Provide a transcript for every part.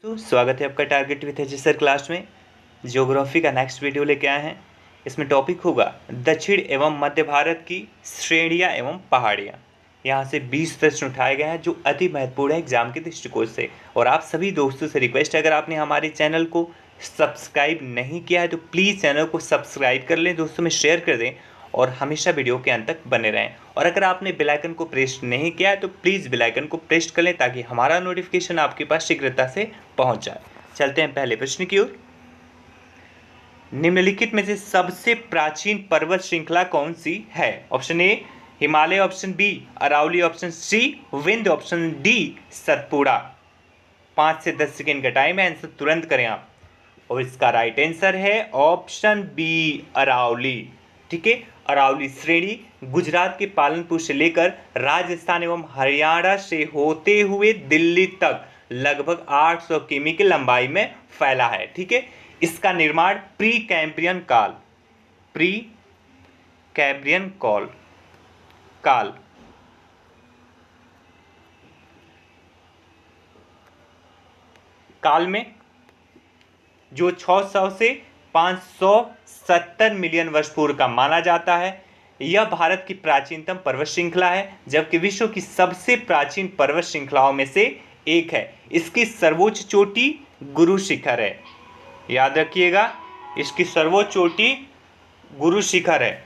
तो स्वागत है आपका target with H sir class में। ज्योग्राफी का नेक्स्ट वीडियो लेके आए हैं। इसमें टॉपिक होगा दक्षिण एवं मध्य भारत की श्रेणियां एवं पहाड़ियां। यहाँ से 20 प्रश्न उठाए गए हैं जो अति महत्वपूर्ण है एग्जाम के दृष्टिकोण से। और आप सभी दोस्तों से रिक्वेस्ट है, अगर आपने हमारे चैनल को सब्सक्राइब नहीं किया है तो प्लीज़ चैनल को सब्सक्राइब कर लें, दोस्तों में शेयर कर दें और हमेशा वीडियो के अंत तक बने रहें। और अगर आपने बेल आइकन को प्रेस नहीं किया है तो प्लीज़ बेल आइकन को प्रेस कर लें ताकि हमारा नोटिफिकेशन आपके पास शीघ्रता से पहुंच जाए। चलते हैं पहले प्रश्न की ओर। निम्नलिखित में से सबसे प्राचीन पर्वत श्रृंखला कौन सी है? Option A Himalaya, option B Aravalli, option C Vindhya, option D Satpura. 5 से 10 सेकेंड का टाइम है, आंसर तुरंत करें आप। और इसका राइट आंसर है ऑप्शन बी अरावली। ठीक है, अरावली श्रेणी गुजरात के पालनपुर से लेकर राजस्थान एवं हरियाणा से होते हुए दिल्ली तक लगभग 800 किमी की लंबाई में फैला है। ठीक है, इसका निर्माण प्री कैम्ब्रियन काल में जो 600 से 570 मिलियन वर्ष पूर्व का माना जाता है। यह भारत की प्राचीनतम पर्वत श्रृंखला है, जबकि विश्व की सबसे प्राचीन पर्वत श्रृंखलाओं में से एक है। इसकी सर्वोच्च चोटी गुरु शिखर है। याद रखिएगा, इसकी सर्वोच्च चोटी गुरु शिखर है।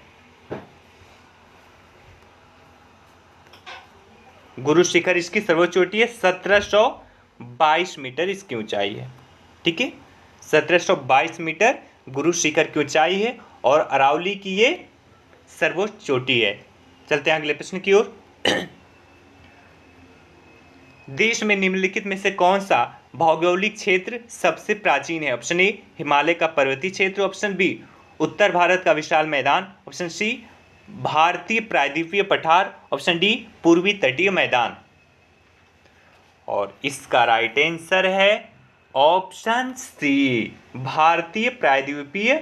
गुरु शिखर इसकी सर्वोच्च चोटी है। 1722 मीटर इसकी ऊंचाई है। ठीक है, 1722 मीटर गुरु शिखर की ऊंचाई है और अरावली की ये सर्वोच्च चोटी है। चलते हैं अगले प्रश्न की ओर। देश में निम्नलिखित में से कौन सा भौगोलिक क्षेत्र सबसे प्राचीन है? ऑप्शन ए हिमालय का पर्वतीय क्षेत्र, ऑप्शन बी उत्तर भारत का विशाल मैदान, ऑप्शन सी भारतीय प्रायद्वीपीय पठार, ऑप्शन डी पूर्वी तटीय मैदान। और इसका राइट आंसर है ऑप्शन सी भारतीय प्रायद्वीपीय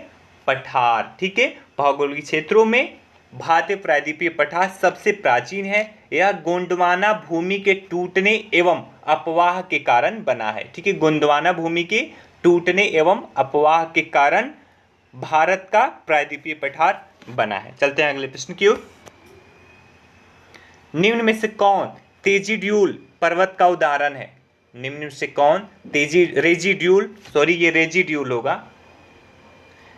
पठार। ठीक है, भौगोलिक क्षेत्रों में भारतीय प्रायद्वीपीय पठार सबसे प्राचीन है। यह गोंडवाना भूमि के टूटने एवं अपवाह के कारण बना है। ठीक है, गोंडवाना भूमि के टूटने एवं अपवाह के कारण भारत का प्रायद्वीपीय पठार बना है। चलते हैं अगले प्रश्न की ओर। निम्न में से कौन तेजिड्यूल पर्वत का उदाहरण है? निम्न में से कौन रेजिड्यूल होगा।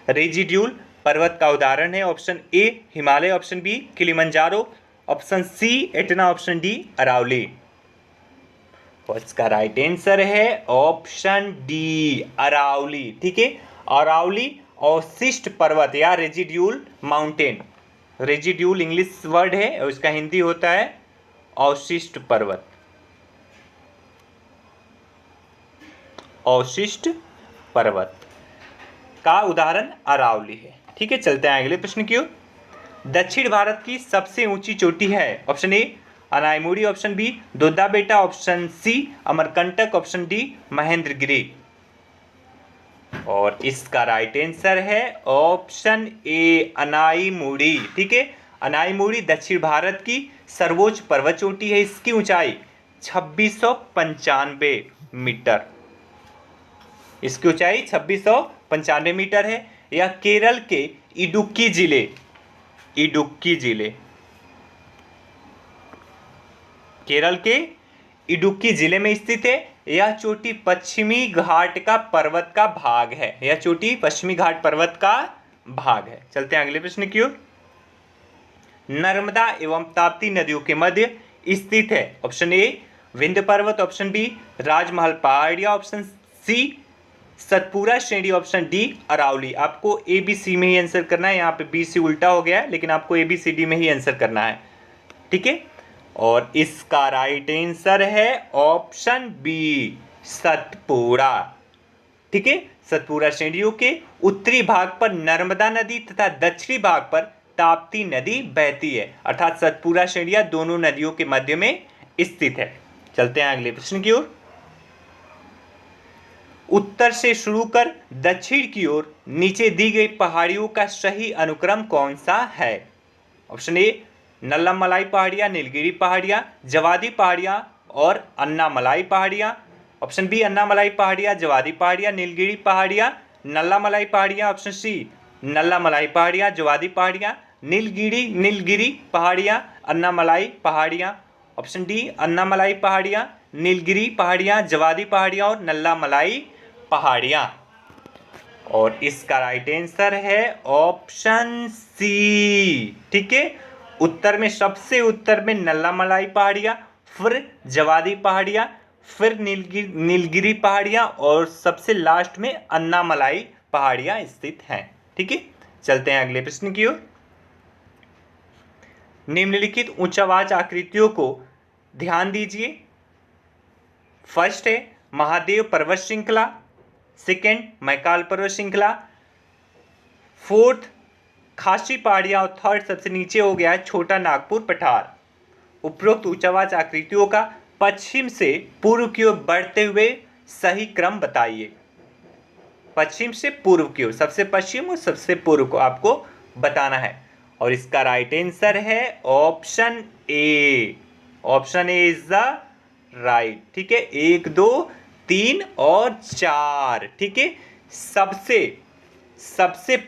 रेजिड्यूल पर्वत का उदाहरण है। Option A Himalaya, option B Kilimanjaro, option C Etna, option D Aravalli. और इसका राइट आंसर है ऑप्शन डी अरावली। ठीक है, अरावली अवशिष्ट पर्वत या residual mountain. Residual English word है और इसका हिंदी होता है अवशिष्ट पर्वत। अवशिष्ट पर्वत का उदाहरण अरावली है। ठीक है, चलते हैं अगले प्रश्न की ओर। दक्षिण भारत की सबसे ऊंची चोटी है? Option A Anaimudi, option B Doddabetta, option C Amarkantak, option D Mahendragiri. और इसका राइट आंसर है ऑप्शन ए अनाईमुड़ी। ठीक है, अनाईमुड़ी दक्षिण भारत की सर्वोच्च पर्वत चोटी है। इसकी ऊंचाई 2695 मीटर। इसकी ऊंचाई 2695 मीटर है। यह केरल के इडुक्की जिले में स्थित है। यह चोटी पश्चिमी घाट का पर्वत का भाग है। चलते हैं अगले प्रश्न की ओर। नर्मदा एवं ताप्ती नदियों के मध्य स्थित है? ऑप्शन ए विंध्य पर्वत, ऑप्शन बी राजमहल पहाड़ियां, ऑप्शन सी सतपुड़ा श्रेणी, ऑप्शन डी अरावली। आपको ए बी सी में ही आंसर करना है। यहाँ पे बी सी उल्टा हो गया है, लेकिन आपको ए बी सी डी में ही आंसर करना है। ठीक है, और इसका राइट आंसर है ऑप्शन बी सतपुड़ा। ठीक है, सतपुड़ा श्रेणियों के उत्तरी भाग पर नर्मदा नदी तथा दक्षिणी भाग पर ताप्ती नदी बहती है। अर्थात सतपुड़ा श्रेणियां दोनों नदियों के मध्य में स्थित है। चलते हैं अगले प्रश्न की ओर। उत्तर से शुरू कर दक्षिण की ओर नीचे दी गई पहाड़ियों का सही अनुक्रम कौन सा है? ऑप्शन ए नल्लामलाई पहाड़ियाँ, नीलगिरी पहाड़ियाँ, जवादी पहाड़ियाँ और अन्नामलाई पहाड़ियाँ, ऑप्शन बी अन्नामलाई पहाड़ियाँ, जवादी पहाड़ियाँ, नीलगिरी पहाड़ियाँ, नल्लामलाई पहाड़ियाँ। ऑप्शन सी नल्लामलाई पहाड़ियाँ, जवादी पहाड़ियाँ, नीलगिरी पहाड़ियाँ, अन्नामलाई पहाड़ियाँ। ऑप्शन डी अन्नामलाई पहाड़ियाँ, नीलगिरी पहाड़ियाँ, जवादी पहाड़ियाँ और नल्लामलाई पहाड़ियाँ। और इसका राइट आंसर है ऑप्शन सी। ठीक है, उत्तर में सबसे उत्तर में नल्लामलाई पहाड़ियाँ, फिर जवादी पहाड़ियाँ, फिर नीलगिरी पहाड़ियाँ और सबसे लास्ट में अन्नामलाई पहाड़ियाँ स्थित हैं। ठीक है, चलते हैं अगले प्रश्न की ओर। निम्नलिखित उच्चावाच आकृतियों को ध्यान दीजिए। फर्स्ट है महादेव पर्वत श्रृंखला, सेकेंड मैकाल पर्वत श्रृंखला, फोर्थ खासी पहाड़ियां और थर्ड सबसे नीचे हो गया है छोटा नागपुर पठार। उपरोक्त उच्चावाच आकृतियों का पश्चिम से पूर्व की ओर बढ़ते हुए सही क्रम बताइए। पश्चिम से पूर्व की ओर, सबसे पश्चिम और सबसे पूर्व को आपको बताना है। और इसका राइट आंसर है option A. Option A is the right. ठीक है, 1 2 3 और 4। ठीक है, सबसे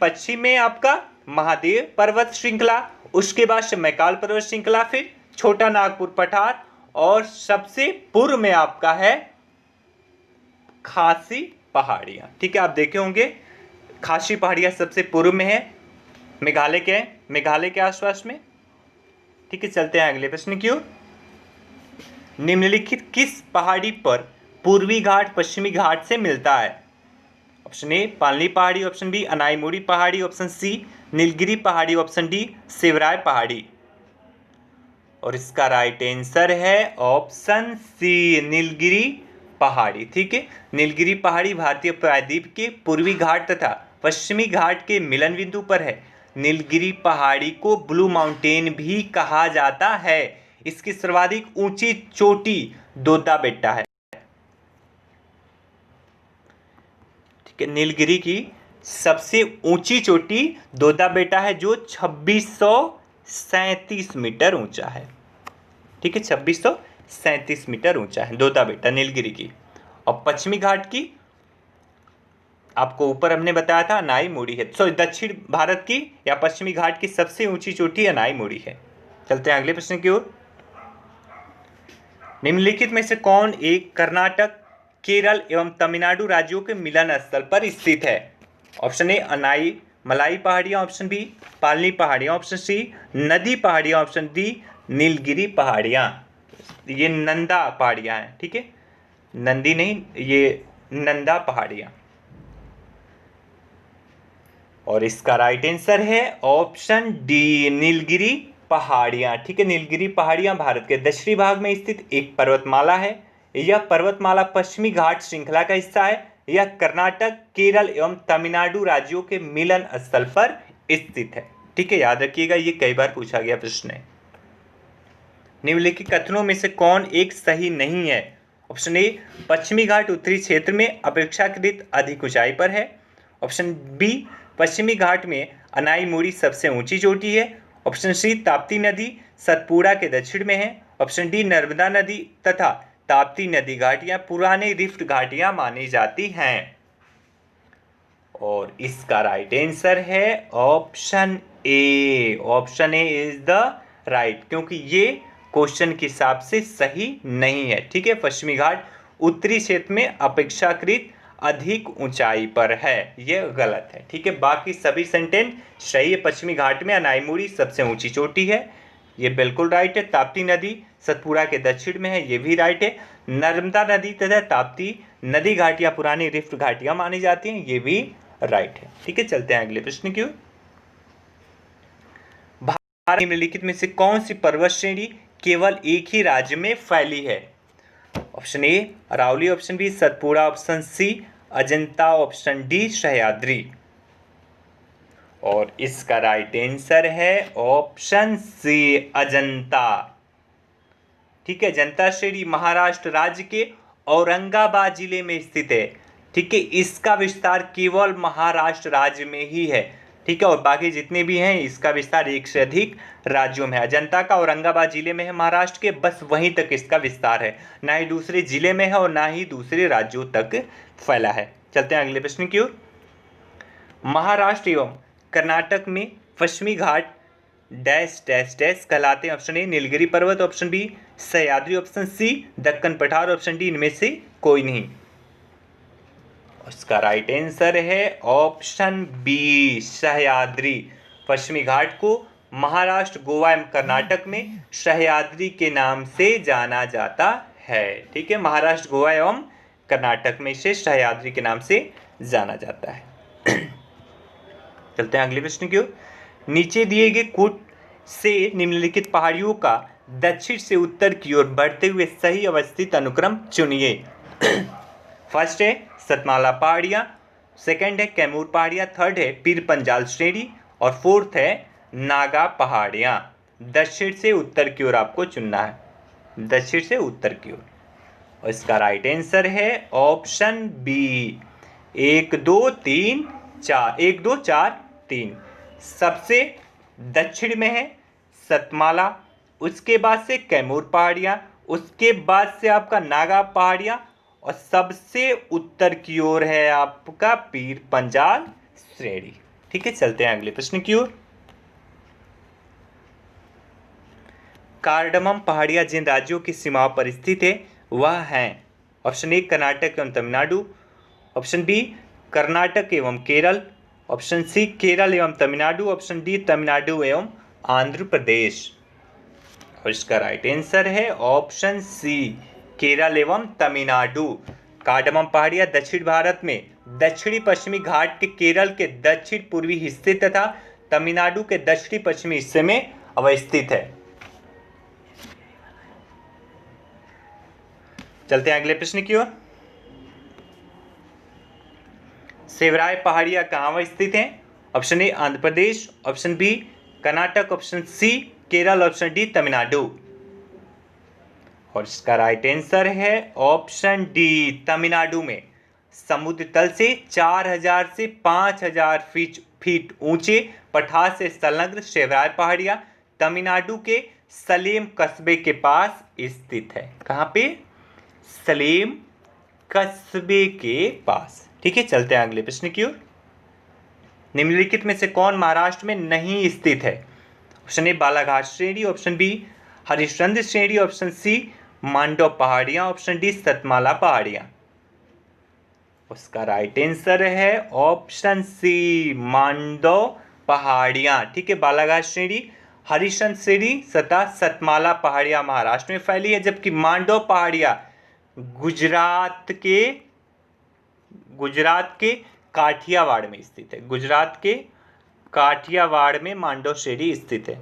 पश्चिम में आपका महादेव पर्वत श्रृंखला, उसके बाद से मैकाल पर्वत श्रृंखला, फिर छोटा नागपुर पठार और सबसे पूर्व में आपका है खासी पहाड़ियां। ठीक है, आप देखे होंगे खासी पहाड़ियां सबसे पूर्व में है, मेघालय के आसपास में। ठीक है, चलते हैं अगले प्रश्न की ओर। निम्नलिखित किस पहाड़ी पर पूर्वी घाट पश्चिमी घाट से मिलता है? ऑप्शन ए पालनी पहाड़ी, ऑप्शन बी अनाईमुड़ी पहाड़ी, ऑप्शन सी नीलगिरी पहाड़ी, ऑप्शन डी शिवराय पहाड़ी। और इसका राइट आंसर है ऑप्शन सी नीलगिरी पहाड़ी। ठीक है, नीलगिरी पहाड़ी भारतीय प्रायद्वीप के पूर्वी घाट तथा पश्चिमी घाट के मिलन बिंदु पर है। नीलगिरी पहाड़ी को ब्लू माउंटेन भी कहा जाता है। इसकी सर्वाधिक ऊंची चोटी दोदा बेट्टा है। ठीक है, नीलगिरी की सबसे ऊंची चोटी दोदा बेट्टा है जो 2637 मीटर ऊंचा है। ठीक है, 2637 मीटर ऊंचा है दोदा बेट्टा नीलगिरी की। और पश्चिमी घाट की आपको ऊपर हमने बताया था अनाईमुड़ी है। सो दक्षिण भारत की या पश्चिमी घाट की सबसे ऊंची चोटी अनाईमुड़ी है। चलते हैं अगले प्रश्न की ओर। निम्नलिखित में से कौन एक कर्नाटक, केरल एवं तमिलनाडु राज्यों के मिलन स्थल पर स्थित है? ऑप्शन ए अनाईमलाई पहाड़ियां, ऑप्शन बी पालनी पहाड़ियां, ऑप्शन सी नदी पहाड़ियां, ऑप्शन डी नीलगिरी पहाड़ियां। ये नंदा पहाड़ियां हैं। ठीक है, नंदी नहीं, ये नंदा पहाड़ियां। और इसका राइट आंसर है ऑप्शन डी नीलगिरी पहाड़ियां। ठीक है, नीलगिरी पहाड़ियां भारत के दक्षिणी भाग में स्थित एक पर्वतमाला है। यह पर्वतमाला पश्चिमी घाट श्रृंखला का हिस्सा है। यह कर्नाटक, केरल एवं तमिलनाडु राज्यों के मिलन स्थल पर स्थित है। ठीक है, याद रखिएगा, ये कई बार पूछा गया प्रश्न है। निम्नलिखित कथनों में से कौन एक सही नहीं है? ऑप्शन ए पश्चिमी घाट उत्तरी क्षेत्र में अपेक्षाकृत अधिक ऊंचाई पर है। ऑप्शन बी पश्चिमी घाट में अनाईमुड़ी सबसे ऊंची चोटी है। ऑप्शन सी ताप्ती नदी सतपुड़ा के दक्षिण में है। ऑप्शन डी नर्मदा नदी तथा ताप्ती नदी घाटियां पुराने रिफ्ट घाटियां मानी जाती हैं। और इसका राइट आंसर है option A. Option A is the right, क्योंकि ये क्वेश्चन के हिसाब से सही नहीं है। ठीक है, पश्चिमी घाट उत्तरी क्षेत्र में अपेक्षाकृत अधिक ऊंचाई पर है, यह गलत है। ठीक है, बाकी सभी सेंटेंस सही है। पश्चिमी घाट में अनाईमुड़ी सबसे ऊंची चोटी है, ये बिल्कुल राइट है। ताप्ती नदी सतपुड़ा के दक्षिण में है, ये भी राइट है। नर्मदा नदी तथा ताप्ती नदी घाटियां पुरानी रिफ्ट घाटियां मानी जाती हैं, ये भी राइट है। ठीक है, चलते हैं अगले प्रश्न की ओर। भारत निम्नलिखित में से कौन सी पर्वत श्रेणी केवल एक ही राज्य में फैली है? Option A Aravalli, option B Satpura, option C Ajanta, option D Sahyadri. और इसका राइट आंसर है ऑप्शन सी अजंता। ठीक है, अजंता श्रेणी महाराष्ट्र राज्य के औरंगाबाद जिले में स्थित है। ठीक है, इसका विस्तार केवल महाराष्ट्र राज्य में ही है। ठीक ठीक है, और बाकी जितने भी हैं इसका विस्तार एक से अधिक राज्यों में है। अजंता का औरंगाबाद जिले में है महाराष्ट्र के, बस वहीं तक इसका विस्तार है, ना ही दूसरे जिले में है और ना ही दूसरे राज्यों तक फैला है। चलते हैं अगले प्रश्न की ओर। महाराष्ट्र एवं कर्नाटक में पश्चिमी घाट डैश डैश डैश कहलाते हैं। ऑप्शन ए नीलगिरी पर्वत, option B Sahyadri, option C Deccan पठार, ऑप्शन डी इनमें से कोई नहीं। उसका राइट आंसर है ऑप्शन बी सह्याद्री। पश्चिमी घाट को महाराष्ट्र, गोवा एवं कर्नाटक में सह्याद्री के नाम से जाना जाता है। ठीक है, महाराष्ट्र, गोवा एवं कर्नाटक में इसे सह्याद्री के नाम से जाना जाता है। चलते हैं अगले प्रश्न की ओर। नीचे दिए गए कूट से निम्नलिखित पहाड़ियों का दक्षिण से उत्तर की ओर बढ़ते हुए सही अवस्थित अनुक्रम चुनिए। फर्स्ट है सतमाला पहाड़ियाँ, सेकंड है कैमूर पहाड़ियाँ, थर्ड है पीर पंजाल श्रेणी और फोर्थ है नागा पहाड़ियाँ। दक्षिण से उत्तर की ओर आपको चुनना है, दक्षिण से उत्तर की ओर, और इसका राइट आंसर है ऑप्शन बी 1 2 3 4, 1 2 4 3। सबसे दक्षिण में है सतमाला, उसके बाद से कैमूर पहाड़ियाँ, उसके बाद से आपका नागा पहाड़ियाँ और सबसे उत्तर की ओर है आपका पीर पंजाल श्रेणी। ठीक है, चलते हैं अगले प्रश्न की ओर। कार्डमम पहाड़ियाँ जिन राज्यों की सीमाओं पर स्थित है वह हैं। ऑप्शन ए कर्नाटक एवं तमिलनाडु, ऑप्शन बी कर्नाटक एवं केरल, ऑप्शन सी केरल एवं तमिलनाडु, ऑप्शन डी तमिलनाडु एवं आंध्र प्रदेश। और इसका राइट आंसर है ऑप्शन सी केरल एवं तमिलनाडु। कार्डमम पहाड़ियाँ दक्षिण भारत में दक्षिणी पश्चिमी घाट के केरल के दक्षिण पूर्वी हिस्से तथा तमिलनाडु के दक्षिणी पश्चिमी हिस्से में अवस्थित है। चलते हैं अगले प्रश्न की ओर। सेवराय पहाड़ियाँ कहाँ स्थित हैं? Option A Andhra Pradesh, option B Karnataka, option C Kerala, option D Tamil Nadu. और इसका राइट आंसर है ऑप्शन डी तमिलनाडु में। समुद्र तल से 4000 से 5000 फीट ऊंचे पठार से संलग्न सेवराय पहाड़ियाँ तमिलनाडु के सलेम कस्बे के पास स्थित है। कहाँ पे? सलेम कस्बे के पास। ठीक है, चलते हैं अगले प्रश्न की ओर। निम्नलिखित में से कौन महाराष्ट्र में नहीं स्थित है? ऑप्शन ए बालाघाट श्रेणी, ऑप्शन बी हरिश्चंद्र श्रेणी, ऑप्शन सी मांडव पहाड़ियां, ऑप्शन डी सतमाला पहाड़ियां। उसका राइट आंसर है ऑप्शन सी मांडव पहाड़ियां। ठीक है, बालाघाट श्रेणी, हरिश्चंद्र श्रेणी तथा सतमाला पहाड़ियां महाराष्ट्र में फैली है, जबकि मांडव पहाड़ियां गुजरात के काठियावाड़ में स्थित है। गुजरात के काठियावाड़ में मांडव श्रेणी स्थित है।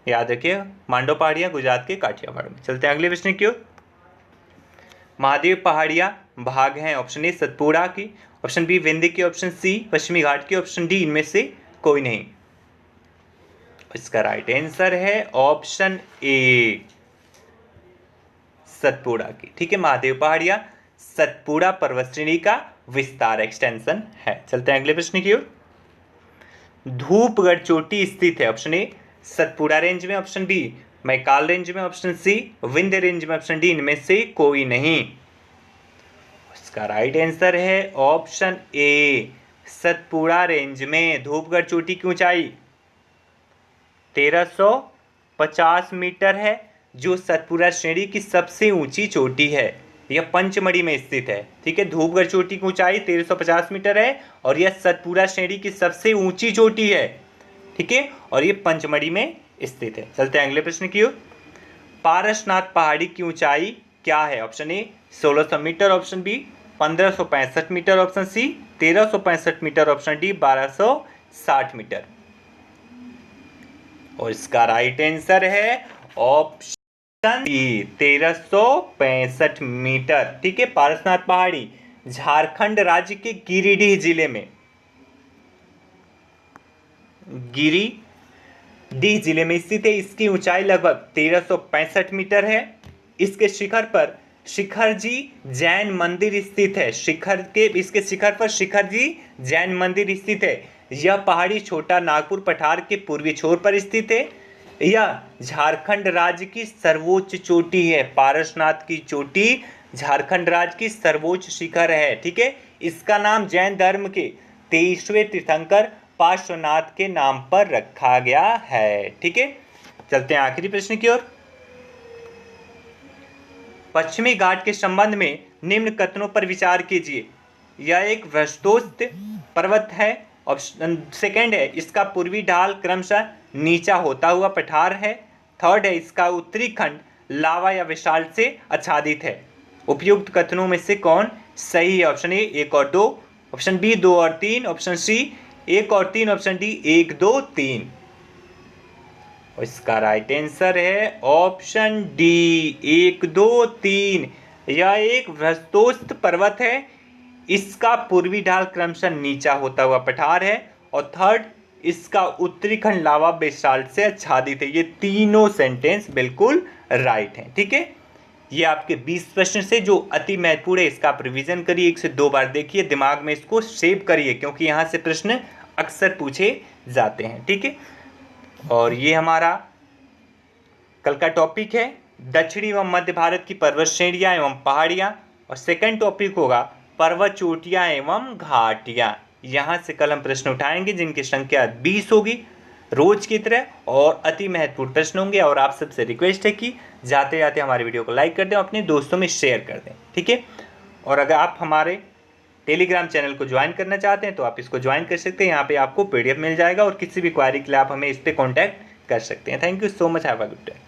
याद रखिए, मांडव पहाड़ियां गुजरात के काठियावाड़ में। चलते हैं अगले प्रश्न की ओर। महादेव पहाड़ियां भाग हैं। ऑप्शन ए सतपुड़ा की, ऑप्शन बी विंध्य की, ऑप्शन सी पश्चिमी घाट की, ऑप्शन डी इनमें से कोई नहीं। इसका राइट आंसर है ऑप्शन ए सतपुड़ा की। ठीक है, महादेव पहाड़ियां सतपुड़ा पर्वत श्रेणी का विस्तार एक्सटेंशन है। चलते हैं अगले प्रश्न की ओर। धूपगढ़ चोटी स्थित है। ऑप्शन ए सतपुड़ा रेंज में, ऑप्शन बी मैकाल रेंज में, ऑप्शन सी विंध्य रेंज में, ऑप्शन डी इनमें से कोई नहीं। इसका राइट आंसर है ऑप्शन ए सतपुड़ा रेंज में। धूपगढ़ चोटी की ऊंचाई 1350 मीटर है, जो सतपुड़ा श्रेणी की सबसे ऊंची चोटी है। यह पंचमढ़ी में स्थित है। ठीक है, धूपगढ़ चोटी की ऊंचाई 1350 मीटर है और यह सतपुड़ा श्रेणी की सबसे ऊंची चोटी है। ठीक है, और यह पंचमढ़ी में स्थित है। चलते हैं अगले प्रश्न की ओर। पारसनाथ पहाड़ी की ऊंचाई क्या है? Option A 1600 metre, option B 1565 metre, option C 1365 metre, option D 1260 metre. और इसका राइट आंसर है ऑप्शन 1365 मीटर। ठीक है, पारसनाथ पहाड़ी झारखंड राज्य के गिरिडीह जिले में स्थित है। इसकी ऊंचाई लगभग 1365 मीटर है। इसके शिखर पर शिखर जी जैन मंदिर स्थित है? इसके शिखर पर शिखर जी जैन मंदिर स्थित है। यह पहाड़ी छोटा नागपुर पठार के पूर्वी छोर पर स्थित है। यह झारखंड राज्य की सर्वोच्च चोटी है। पारसनाथ की चोटी झारखंड राज्य की सर्वोच्च शिखर है। ठीक है, इसका नाम जैन धर्म के 23वें तीर्थंकर पार्श्वनाथ के नाम पर रखा गया है। ठीक है, चलते हैं आखिरी प्रश्न की ओर। पश्चिमी घाट के संबंध में निम्न कथनों पर विचार कीजिए। यह एक वृक्षोत्थ पर्वत है। ऑप्शन सेकंड है, इसका पूर्वी ढाल क्रमशः नीचा होता हुआ पठार है। थर्ड है, इसका उत्तरी खंड लावा या विशाल से आच्छादित है। उपयुक्त कथनों में से कौन सही है? ऑप्शन ए 1 और 2, ऑप्शन बी 2 और 3, ऑप्शन सी 1 और 3, ऑप्शन डी 1 2 3। इसका राइट आंसर है ऑप्शन डी 1 2 3। यह एक वृक्षोत्थ पर्वत है। इसका पूर्वी ढाल क्रमशः नीचा होता हुआ पठार है। और थर्ड, इसका उत्तरी खंड लावा बेसाल्ट से आच्छादित है। ये तीनों सेंटेंस बिल्कुल राइट हैं। ठीक है, ये आपके 20 प्रश्न से जो अति महत्वपूर्ण है, इसका आप रिवीजन करिए, 1 से 2 बार देखिए, दिमाग में इसको सेव करिए, क्योंकि यहाँ से प्रश्न अक्सर पूछे जाते हैं। ठीक है, और ये हमारा कल का टॉपिक है दक्षिणी एवं मध्य भारत की पर्वत श्रेणियाँ एवं पहाड़ियाँ। और सेकंड टॉपिक होगा पर्वत चोटियाँ एवं घाटियाँ। यहाँ से कल हम प्रश्न उठाएंगे जिनकी संख्या 20 होगी रोज की तरह, और अति महत्वपूर्ण प्रश्न होंगे। और आप सबसे रिक्वेस्ट है कि जाते जाते हमारे वीडियो को लाइक कर दें, अपने दोस्तों में शेयर कर दें। ठीक है, और अगर आप हमारे टेलीग्राम चैनल को ज्वाइन करना चाहते हैं तो आप इसको ज्वाइन कर सकते हैं। यहाँ पे आपको PDF मिल जाएगा, और किसी भी क्वारी के लिए आप हमें इस पर कॉन्टैक्ट कर सकते हैं। Thank you so much, have a good day.